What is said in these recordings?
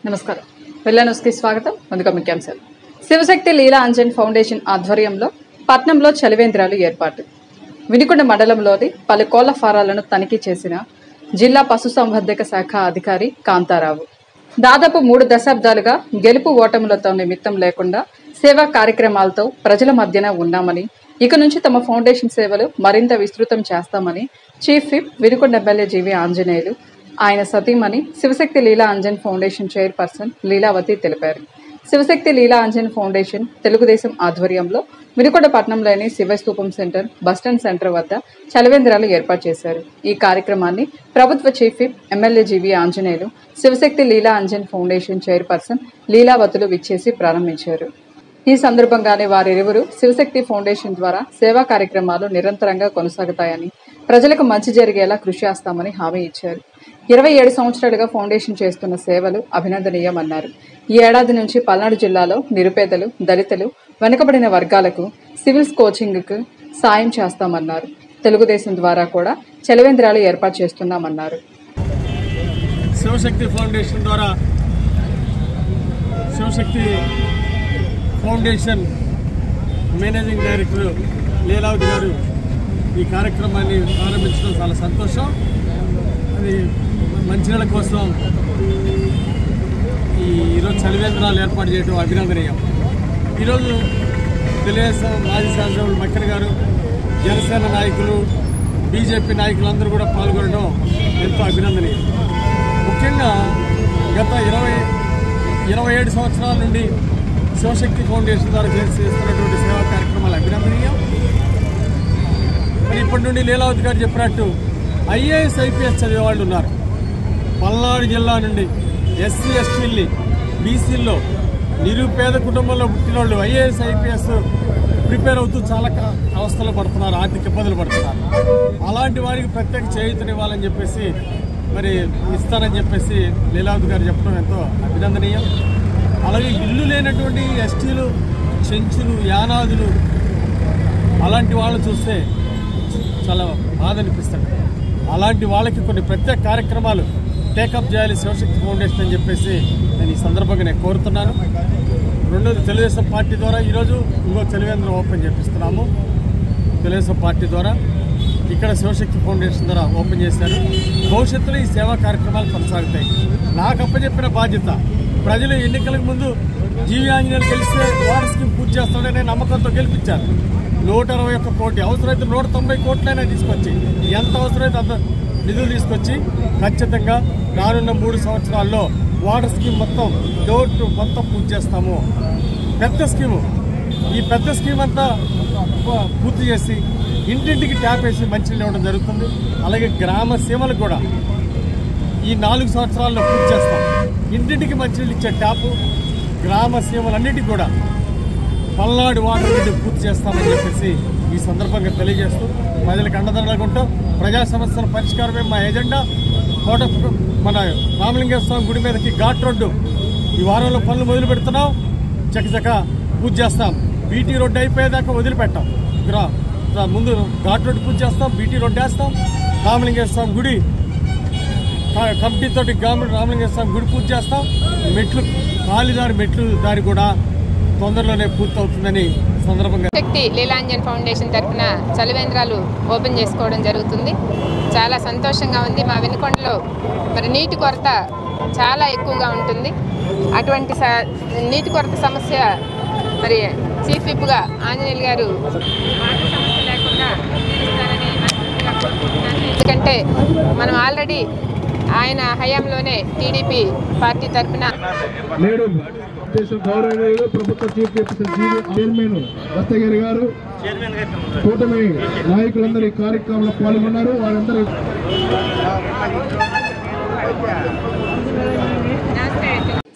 నమస్కారం. వెల్ల న్యూస్కి స్వాగతం. ముందుగా ముఖ్యాంశాలు. శివశక్తి లీలా అంజన్ ఫౌండేషన్ ఆధ్వర్యంలో పట్నంలో చలివేంద్రాలు ఏర్పాటు. వినుకొండ మండలంలోని పలు కోళ్ల ఫారాలను తనిఖీ చేసిన జిల్లా పశుసంవర్ధక శాఖ అధికారి కాంతారావు. దాదాపు 3 దశాబ్దాలుగా గెలుపు ఓటములతో నిమిత్తం లేకుండా సేవా కార్యక్రమాలతో ప్రజల మధ్యన ఉన్నామని, ఇక నుంచి తమ ఫౌండేషన్ సేవలు మరింత విస్తృతం చేస్తామని చీఫ్ విప్ వినుకొండ ఎమ్మెల్యే జీవి ఆంజనేయులు, ఆయన సతీమణి శివశక్తి లీలా అంజన్ ఫౌండేషన్ చైర్పర్సన్ లీలావతి తెలిపారు. శివశక్తి లీలా అంజన్ ఫౌండేషన్ తెలుగుదేశం ఆధ్వర్యంలో వినుకొండ పట్టణంలోని శివస్తూపం సెంటర్, బస్టాండ్ సెంటర్ వద్ద చలివేంద్రాలు ఏర్పాటు చేశారు. ఈ కార్యక్రమాన్ని ప్రభుత్వ చీఫ్ విప్ ఎమ్మెల్యే జీవి ఆంజనేయులు, శివశక్తి లీలా అంజన్ ఫౌండేషన్ చైర్పర్సన్ లీలావతులు విచ్చేసి ప్రారంభించారు. ఈ సందర్భంగానే వారిరువురు శివశక్తి ఫౌండేషన్ ద్వారా సేవా కార్యక్రమాలు నిరంతరంగా కొనసాగుతాయని, ప్రజలకు మంచి జరిగేలా కృషి చేస్తామని హామీ ఇచ్చారు. 27 సంవత్సరాలుగా ఫౌండేషన్ చేస్తున్న సేవలు అభినందనీయమన్నారు. ఈ ఏడాది నుంచి పల్నాడు జిల్లాలో నిరుపేదలు, దళితులు, వెనుకబడిన వర్గాలకు సివిల్స్ కోచింగ్కు సాయం చేస్తామన్నారు. తెలుగుదేశం ద్వారా కూడా చలివేంద్రాలు ఏర్పాటు చేస్తున్నామన్నారు. శివశక్తి ఫౌండేషన్ ద్వారా Shivashakti foundation managing director Leelavathi గారు ఈ కార్యక్రమాన్ని ప్రారంభించడం చాలా సంతోషం. అది మంచినీళ్ళ కోసం ఈరోజు చలివేంద్రాలు ఏర్పాటు చేయడం అభినందనీయం. ఈరోజు తెలుగుదేశం మాజీ శాసనసభ్యులు మక్కెన గారు, జనసేన నాయకులు, బీజేపీ నాయకులు అందరూ కూడా పాల్గొనడం ఎంతో అభినందనీయం. ముఖ్యంగా గత 27 సంవత్సరాల నుండి శివశక్తి ఫౌండేషన్ ద్వారా చేస్తున్నటువంటి సేవా కార్యక్రమాలు అభినందనీయం. మరి ఇప్పటి నుండి లీలావతి గారు చెప్పినట్టు ఐఏఎస్, ఐపీఎస్ చదివే వాళ్ళు ఉన్నారు. పల్నాడు జిల్లా నుండి ఎస్సీ, ఎస్టీల్ని, బీసీల్లో నిరుపేద కుటుంబంలో పుట్టిన వాళ్ళు ఐఏఎస్, ఐపీఎస్ ప్రిపేర్ అవుతూ చాలా అవస్థలు పడుతున్నారు, ఆర్థిక ఇబ్బందులు పడుతున్నారు. అలాంటి వారికి ప్రత్యేక చేయూతనివ్వాలని చెప్పేసి మరి ఇస్తానని చెప్పేసి లీలావతి గారు చెప్పడం ఎంతో అభినందనీయం. అలాగే ఇల్లు లేనటువంటి ఎస్టీలు, చెంచులు, యానాదులు అలాంటి వాళ్ళు చూస్తే చాలా బాధ అనిపిస్తుంది. అలాంటి వాళ్ళకి కొన్ని ప్రత్యేక కార్యక్రమాలు టేకప్ చేయాలి శివశక్తి ఫౌండేషన్ అని చెప్పేసి నేను ఈ సందర్భంగా నేను కోరుతున్నాను. రెండోది, తెలుగుదేశం పార్టీ ద్వారా ఈరోజు ఇంకో చలివేంద్రం ఓపెన్ చేపిస్తున్నాము. తెలుగుదేశం పార్టీ ద్వారా ఇక్కడ శివశక్తి ఫౌండేషన్ ద్వారా ఓపెన్ చేశారు. భవిష్యత్తులో ఈ సేవా కార్యక్రమాలు కొనసాగుతాయి. నాకు అప్పచెప్పిన బాధ్యత, ప్రజలు ఎన్నికలకు ముందు జీవి ఆంజనేయులు గెలిస్తే వాటర్ స్కీమ్ పూర్తి చేస్తాడనే నమ్మకంతో గెలిపించారు. 121 కోటి, అవసరమైతే 190 కోట్లైనా తీసుకొచ్చి, ఎంత అవసరమైతే అంత నిధులు తీసుకొచ్చి ఖచ్చితంగా రానున్న 3 సంవత్సరాల్లో వాటర్ స్కీమ్ మొత్తం డోర్ టు మొత్తం పూర్తి చేస్తాము. పెద్ద స్కీము, ఈ పెద్ద స్కీమ్ అంతా పూర్తి చేసి ఇంటింటికి ట్యాప్ వేసి మంచినీళ్ళు ఇవ్వడం జరుగుతుంది. అలాగే గ్రామ సీమలకు కూడా ఈ 4 సంవత్సరాల్లో పూర్తి చేస్తాం. ఇంటింటికి మంచినీళ్ళు ఇచ్చే ట్యాపు గ్రామ సీమలన్నిటికీ కూడా పల్నాడు వాటర్ నీటి పూర్తి చేస్తామని చెప్పేసి ఈ సందర్భంగా తెలియజేస్తూ ప్రజలకు అండదండలుగా ఉంటాం. ప్రజా సమస్యల పరిష్కారమే మా ఎజెండా. మన రామలింగేశ్వర స్వామి గుడి మీదకి ఘాట్ రోడ్డు ఈ వారంలో పనులు మొదలు పెడుతున్నాం. చకచక పూర్తి చేస్తాం. బీటీ రోడ్డు అయిపోయేదాకా వదిలిపెట్టాం. ముందు ఘాట్ రోడ్డు పూర్తి చేస్తాం, బీటీ రోడ్డు వేస్తాం. రామలింగేశ్వర స్వామి గుడి కమిటీతోటి రామలింగేశ్వర స్వామి గుడి పూర్తి చేస్తాం. మెట్లు, కాలిదారి మెట్లు దారి కూడా తొందరలోనే పూర్తవుతుందని సందర్భంగా శక్తి లీలా అంజన్ ఫౌండేషన్ తరఫున చలివేంద్రాలు ఓపెన్ చేసుకోవడం జరుగుతుంది. చాలా సంతోషంగా ఉంది. మా వినుకొండలో మరి నీటి కొరత చాలా ఎక్కువగా ఉంటుంది. అటువంటి నీటి కొరత సమస్య మరి చీఫ్ విప్గా ఆంజనేయులు గారు వాటర్ సమస్య లేకుండా తీరుస్తారని మనస్ఫూర్తిగా కోరుకుంటున్నాను. ఎందుకంటే మనం ఆల్రెడీ ఆయన హయాంలోనే టీడీపీ పార్టీ తరఫున గౌరవనీయులు ప్రభుత్వ చీఫ్ చైర్మన్ దస్తగిరి గారు, కూటమి నాయకులందరూ ఈ కార్యక్రమంలో పాల్గొన్నారు. వారందరూ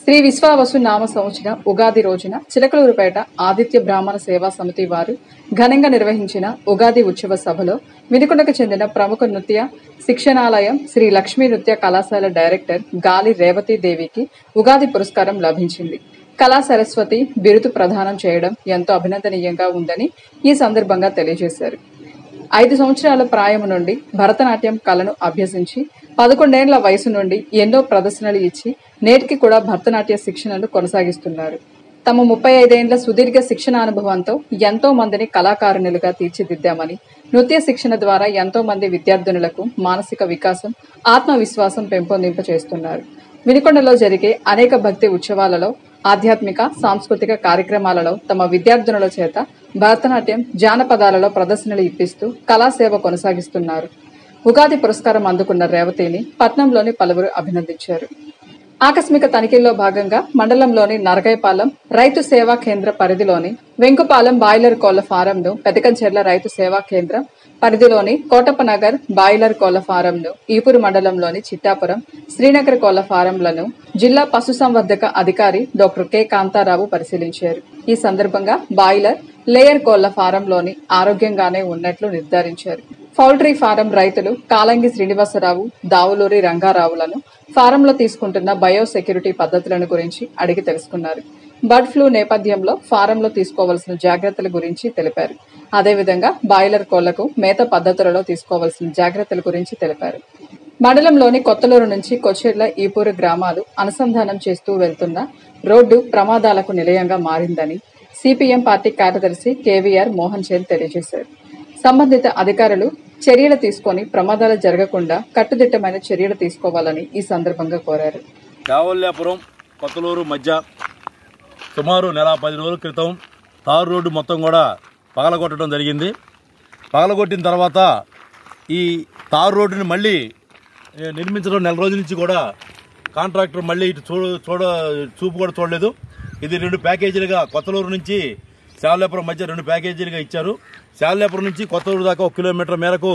శ్రీ విశ్వావసు నామ సంవత్సర ఉగాది రోజున చిలకలూరుపేట ఆదిత్య బ్రాహ్మణ సేవా సమితి వారు ఘనంగా నిర్వహించిన ఉగాది ఉత్సవ సభలో వినుకొండకు చెందిన ప్రముఖ నృత్య శిక్షణాలయం శ్రీ లక్ష్మీ నృత్య కళాశాల డైరెక్టర్ గాలి రేవతీ దేవికి ఉగాది పురస్కారం లభించింది. కళా సరస్వతి బిరుదు ప్రదానం చేయడం ఎంతో అభినందనీయంగా ఉందని ఈ సందర్భంగా తెలియజేశారు. 5 సంవత్సరాల ప్రాయం నుండి భరతనాట్యం కళను అభ్యసించి 11 ఏళ్ల వయసు నుండి ఎన్నో ప్రదర్శనలు ఇచ్చి నేటికి కూడా భరతనాట్య శిక్షణను కొనసాగిస్తున్నారు. తమ 35 ఏళ్ల సుదీర్ఘ శిక్షణ అనుభవంతో ఎంతో మందిని కళాకారునిలుగా తీర్చిదిద్దామని, నృత్య శిక్షణ ద్వారా ఎంతో మంది విద్యార్థినులకు మానసిక వికాసం, ఆత్మవిశ్వాసం పెంపొందింపచేస్తున్నారు. వినుకొండలో జరిగే అనేక భక్తి ఉత్సవాలలో, ఆధ్యాత్మిక, సాంస్కృతిక కార్యక్రమాలలో తమ విద్యార్థినుల చేత భరతనాట్యం, జానపదాలలో ప్రదర్శనలు ఇప్పిస్తూ కళాసేవ కొనసాగిస్తున్నారు. ఉగాది పురస్కారం అందుకున్న రేవతిని పట్నంలోని పలువురు అభినందించారు. ఆకస్మిక తనిఖీల్లో భాగంగా మండలంలోని నరగైపాలెం రైతు సేవా కేంద్ర పరిధిలోని వెంకుపాలెం బాయిలర్ కోళ్ల ఫారంను, పెదకంచెర్ల రైతు సేవా కేంద్రం పరిధిలోని కోటప్పనగర్ బాయిలర్ కోళ్ల ఫారంను, ఈపూరు మండలంలోని చిట్టాపురం, శ్రీనగర్ కోళ్ల ఫారంలను జిల్లా పశుసంవర్ధక అధికారి డాక్టర్ కె కాంతారావు పరిశీలించారు. ఈ సందర్భంగా బాయిలర్, లేయర్ కోళ్ల ఫారంలోని ఆరోగ్యంగానే ఉన్నట్లు నిర్ధారించారు. పౌల్ట్రీ ఫారం రైతులు కాలంగి శ్రీనివాసరావు, దావులూరి రంగారావులను ఫారంలో తీసుకుంటున్న బయోసెక్యూరిటీ పద్ధతులను గురించి అడిగి తెలుసుకున్నారు. బర్డ్ ఫ్లూ నేపథ్యంలో ఫారంలో తీసుకోవాల్సిన జాగ్రత్తల గురించి తెలిపారు. అదేవిధంగా బాయిలర్ కోళ్లకు మేత పద్ధతులలో తీసుకోవాల్సిన జాగ్రత్తల గురించి తెలిపారు. మండలంలోని కొత్తలూరు నుంచి కొచ్చెర్ల, ఈపూరు గ్రామాలు అనుసంధానం చేస్తూ వెళ్తున్న రోడ్డు ప్రమాదాలకు నిలయంగా మారిందని సిపిఎం పార్టీ కార్యదర్శి కేవీఆర్ మోహన్ చంద్ తెలియజేశారు. సంబంధిత అధికారులు చర్యలు తీసుకొని ప్రమాదాలు జరగకుండా కట్టుదిట్టమైన చర్యలు తీసుకోవాలని ఈ సందర్భంగా కోరారు. కావల్యాపురం కొత్తలూరు మధ్య సుమారు నెల 10 రోజుల క్రితం తారు రోడ్డు మొత్తం కూడా పగలగొట్టడం జరిగింది. పగలగొట్టిన తర్వాత ఈ తారు రోడ్డుని మళ్ళీ నిర్మించడం నెల రోజుల నుంచి కూడా కాంట్రాక్టర్ మళ్ళీ ఇటు చూపు కూడా చూడలేదు. ఇది 2 ప్యాకేజీలుగా కొత్తలూరు నుంచి శావల్యాపురం మధ్య 2 ప్యాకేజీలుగా ఇచ్చారు. శావల్యాపురం నుంచి కొత్తలూరు దాకా 1 కిలోమీటర్ మేరకు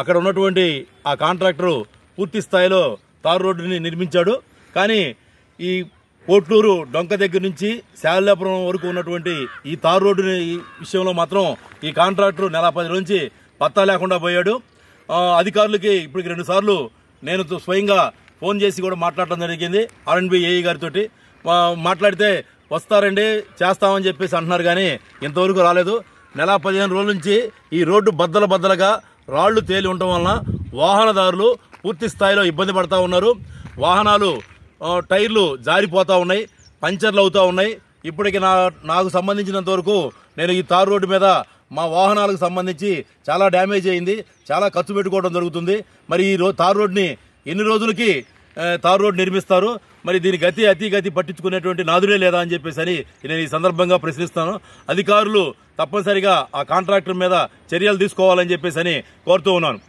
అక్కడ ఉన్నటువంటి ఆ కాంట్రాక్టరు పూర్తి స్థాయిలో తారు రోడ్డుని నిర్మించాడు. కానీ ఈ పోట్లూరు డొంక దగ్గర నుంచి శావల్యాపురం వరకు ఉన్నటువంటి ఈ తారు రోడ్డుని విషయంలో మాత్రం ఈ కాంట్రాక్టర్ నెల 10 నుంచి పత్తా లేకుండా పోయాడు. అధికారులకి ఇప్పటికి 2 సార్లు నేను స్వయంగా ఫోన్ చేసి కూడా మాట్లాడటం జరిగింది. R&B ఏఈ గారితో మాట్లాడితే వస్తారండి, చేస్తామని చెప్పేసి అంటున్నారు. కానీ ఇంతవరకు రాలేదు. నెల 15 రోజుల నుంచి ఈ రోడ్డు బద్దలుగా రాళ్లు తేలి ఉండటం వలన వాహనదారులు పూర్తి స్థాయిలో ఇబ్బంది పడతా ఉన్నారు. వాహనాలు టైర్లు జారిపోతూ ఉన్నాయి, పంచర్లు అవుతూ ఉన్నాయి. ఇప్పటికి నాకు సంబంధించినంత వరకు నేను ఈ తారు రోడ్డు మీద మా వాహనాలకు సంబంధించి చాలా డ్యామేజ్ అయింది, చాలా ఖర్చు పెట్టుకోవడం జరుగుతుంది. మరి ఈ తారు రోడ్ని ఎన్ని రోజులకి తారు రోడ్డు నిర్మిస్తారు? మరి దీని అతి పట్టించుకునేటువంటి నాదుడే లేదా అని చెప్పేసి నేను ఈ సందర్భంగా ప్రశ్నిస్తాను. అధికారులు తప్పనిసరిగా ఆ కాంట్రాక్టర్ మీద చర్యలు తీసుకోవాలని చెప్పేసి కోరుతూ ఉన్నాను.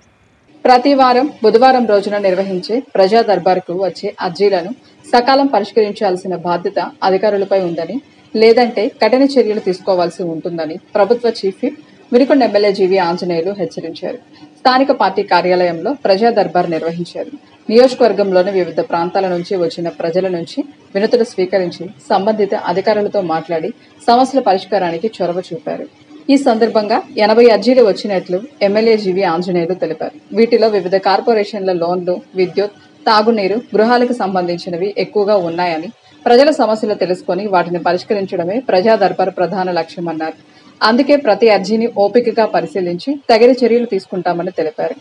ప్రతి వారం బుధవారం రోజున నిర్వహించే ప్రజా దర్బార్కు వచ్చే అర్జీలను సకాలం పరిష్కరించాల్సిన బాధ్యత అధికారులపై ఉందని, లేదంటే కఠిన చర్యలు తీసుకోవాల్సి ఉంటుందని ప్రభుత్వ చీఫ్ విప్ వినుకొండ ఎమ్మెల్యే జీవి ఆంజనేయులు హెచ్చరించారు. స్థానిక పార్టీ కార్యాలయంలో ప్రజా దర్బార్ నిర్వహించారు. నియోజకవర్గంలోని వివిధ ప్రాంతాల నుంచి వచ్చిన ప్రజల నుంచి వినతులు స్వీకరించి సంబంధిత అధికారులతో మాట్లాడి సమస్యల పరిష్కారానికి చొరవ చూపారు. ఈ సందర్భంగా 80 అర్జీలు వచ్చినట్లు ఎమ్మెల్యే జీవి ఆంజనేయులు తెలిపారు. వీటిలో వివిధ కార్పొరేషన్ల లోన్లు, విద్యుత్, తాగునీరు, గృహాలకు సంబంధించినవి ఎక్కువగా ఉన్నాయని, ప్రజల సమస్యలు తెలుసుకుని వాటిని పరిష్కరించడమే ప్రజా దర్బార్ ప్రధాన లక్ష్యమన్నారు. అందుకే ప్రతి అర్జీని ఓపికగా పరిశీలించి తగిన చర్యలు తీసుకుంటామని తెలిపారు.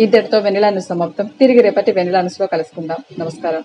ఇద్దరితో వెన్నెల న్యూస్ సమాప్తం. తిరిగి రేపటి వెన్నెల న్యూస్లో కలుసుకుందాం. నమస్కారం.